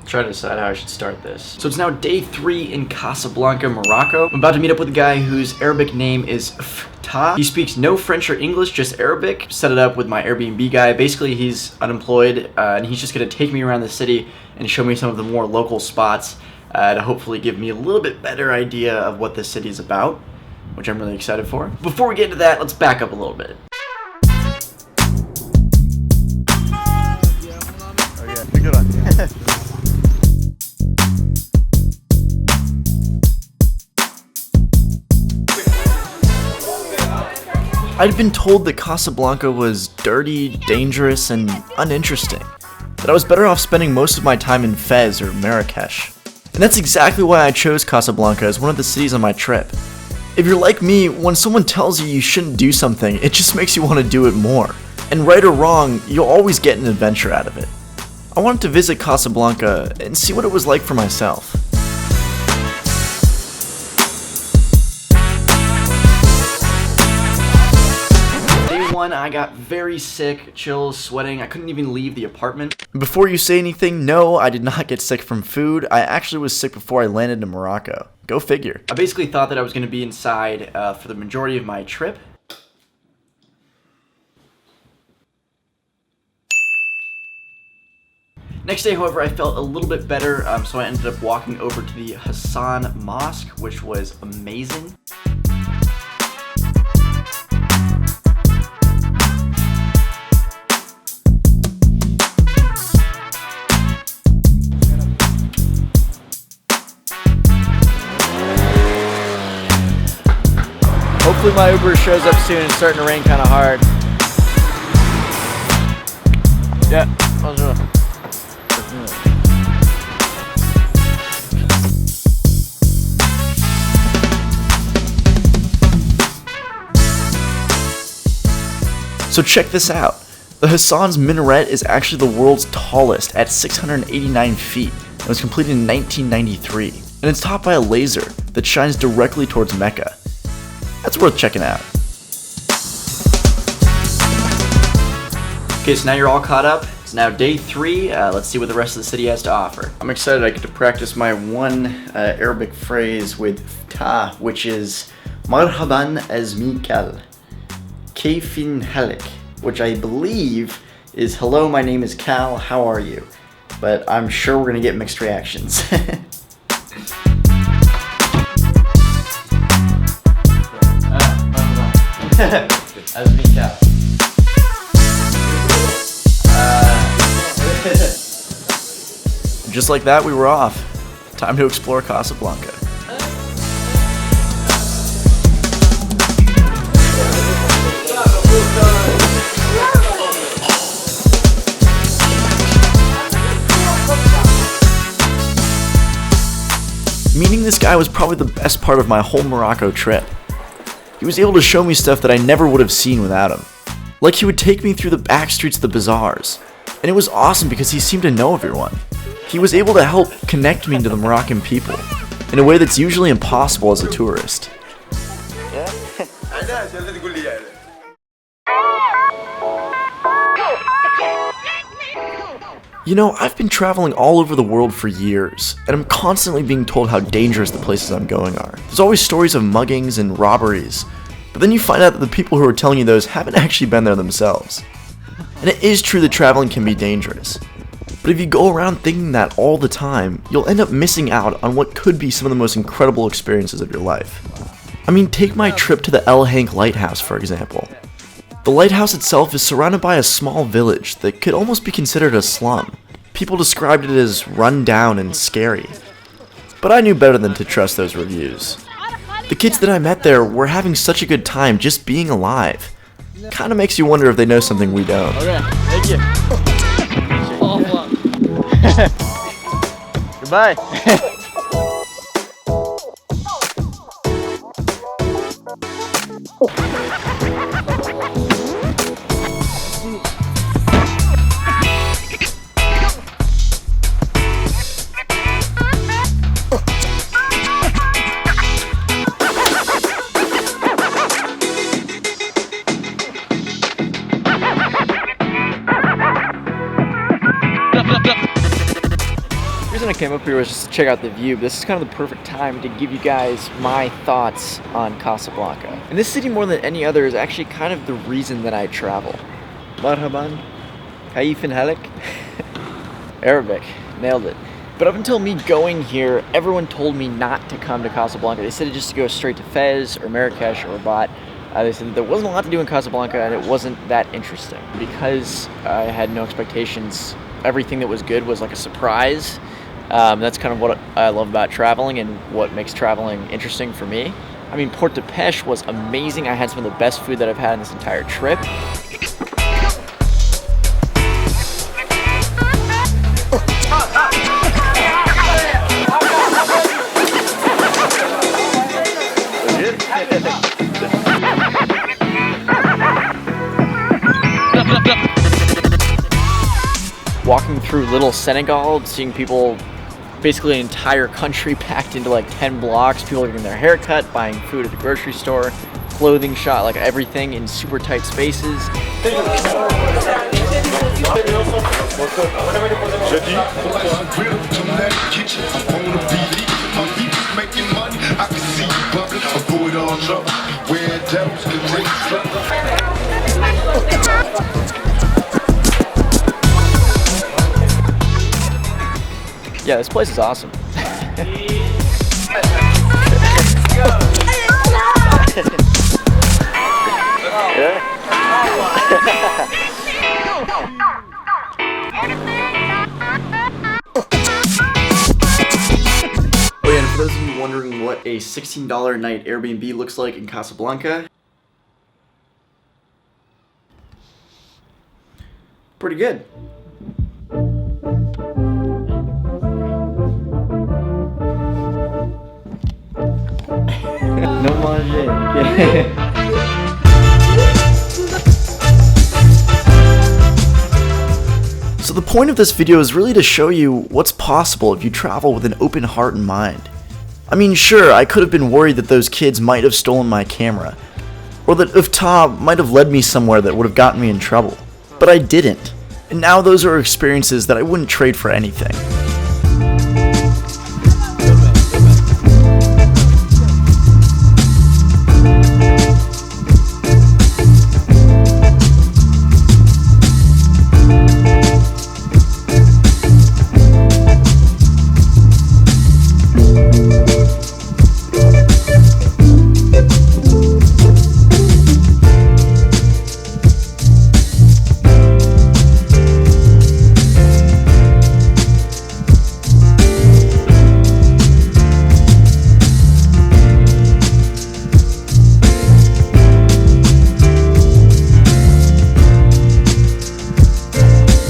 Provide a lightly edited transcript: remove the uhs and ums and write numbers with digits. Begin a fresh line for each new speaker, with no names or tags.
Try to decide how I should start this. So it's now day 3 in Casablanca, Morocco. I'm about to meet up with a guy whose Arabic name is Ftah. He speaks no French or English, just Arabic. Set it up with my Airbnb guy. Basically, he's unemployed, and he's just gonna take me around the city and show me some of the more local spots to hopefully give me a little bit better idea of what this city is about, which I'm really excited for. Before we get into that, let's back up a little bit.
Okay, good one.
I'd been told that Casablanca was dirty, dangerous, and uninteresting. That I was better off spending most of my time in Fez or Marrakesh. And that's exactly why I chose Casablanca as one of the cities on my trip. If you're like me, when someone tells you you shouldn't do something, it just makes you want to do it more. And right or wrong, you'll always get an adventure out of it. I wanted to visit Casablanca and see what it was like for myself. I got very sick, chills, sweating. I couldn't even leave the apartment. Before you say anything, no, I did not get sick from food. I actually was sick before I landed in Morocco. Go figure. I basically thought that I was going to be inside for the majority of my trip. Next day, however, I felt a little bit better, so I ended up walking over to the Hassan Mosque, which was amazing. Hopefully my Uber shows up soon. It's starting to rain kind of hard. Yeah, bonjour. So check this out. The Hassan's minaret is actually the world's tallest at 689 feet and was completed in 1993. And it's topped by a laser that shines directly towards Mecca. That's worth checking out. Okay, so now you're all caught up. It's now day 3. Let's see what the rest of the city has to offer. I'm excited I get to practice my one Arabic phrase with Ftah, which is Marhaban azmikal, Kayfin halik, which I believe is hello, my name is Cal, how are you? But I'm sure we're gonna get mixed reactions. Just like that, we were off. Time to explore Casablanca. Meeting this guy was probably the best part of my whole Morocco trip. He was able to show me stuff that I never would have seen without him. Like he would take me through the back streets of the bazaars. And it was awesome because he seemed to know everyone. He was able to help connect me to the Moroccan people in a way that's usually impossible as a tourist. You know, I've been traveling all over the world for years, and I'm constantly being told how dangerous the places I'm going are. There's always stories of muggings and robberies, but then you find out that the people who are telling you those haven't actually been there themselves. And it is true that traveling can be dangerous, but if you go around thinking that all the time, you'll end up missing out on what could be some of the most incredible experiences of your life. I mean, take my trip to the El Hank Lighthouse, for example. The lighthouse itself is surrounded by a small village that could almost be considered a slum. People described it as run down and scary. But I knew better than to trust those reviews. The kids that I met there were having such a good time just being alive. Kinda makes you wonder if they know something we don't.
Okay, thank you. Goodbye.
came up here was just to check out the view, but this is kind of the perfect time to give you guys my thoughts on Casablanca. And this city, more than any other, is actually kind of the reason that I travel. Marhaban, Kaifin Halik, Arabic, nailed it. But up until me going here, everyone told me not to come to Casablanca. They said just to go straight to Fez or Marrakesh or Rabat. They said that there wasn't a lot to do in Casablanca and it wasn't that interesting. Because I had no expectations, everything that was good was like a surprise. That's kind of what I love about traveling and what makes traveling interesting for me. I mean, Port de Pêche was amazing. I had some of the best food that I've had in this entire trip. Walking through Little Senegal, seeing people, basically an entire country packed into like 10 blocks, people getting their hair cut, buying food at the grocery store, clothing shop, like everything in super tight spaces. Yeah, this place is awesome.
Oh yeah, and for those of you wondering what a $16 a night Airbnb looks like in Casablanca, pretty good.
No manger.
So the point of this video is really to show you what's possible if you travel with an open heart and mind. I mean, sure, I could have been worried that those kids might have stolen my camera, or that Ifta might have led me somewhere that would have gotten me in trouble, but I didn't. And now those are experiences that I wouldn't trade for anything.